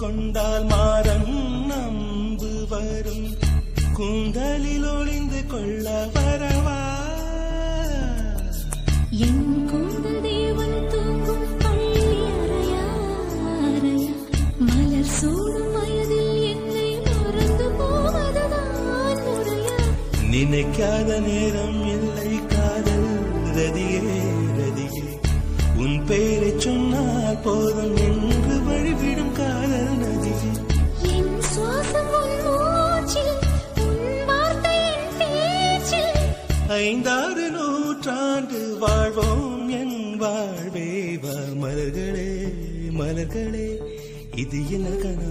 கொண்டால் மாறம் நம்பு வரும் கூந்தலில் ஒளிந்து கொள்ள வரவா என் கூந்தல் தேவன் தூங்கும் பள்ளி அறையா அறையா மலர் சூடும் வயதில் என்னை மறந்து போவதுதான் முறையா நினைக்காத நேரம் இல்லை காதல் ரதியே ரதியே உன் பெயரை சொன்னால் போதும் என்று வழிவிடும் காதல் நதியே என் சுவாசம் உன் மூச்சில் உன் வார்த்தை என் பேச்சில் 5-6 நூற்றாண்டு வாழ்வோம் என் வாழ்வே வா மலர்களே மலர்களே இது என்ன கனவு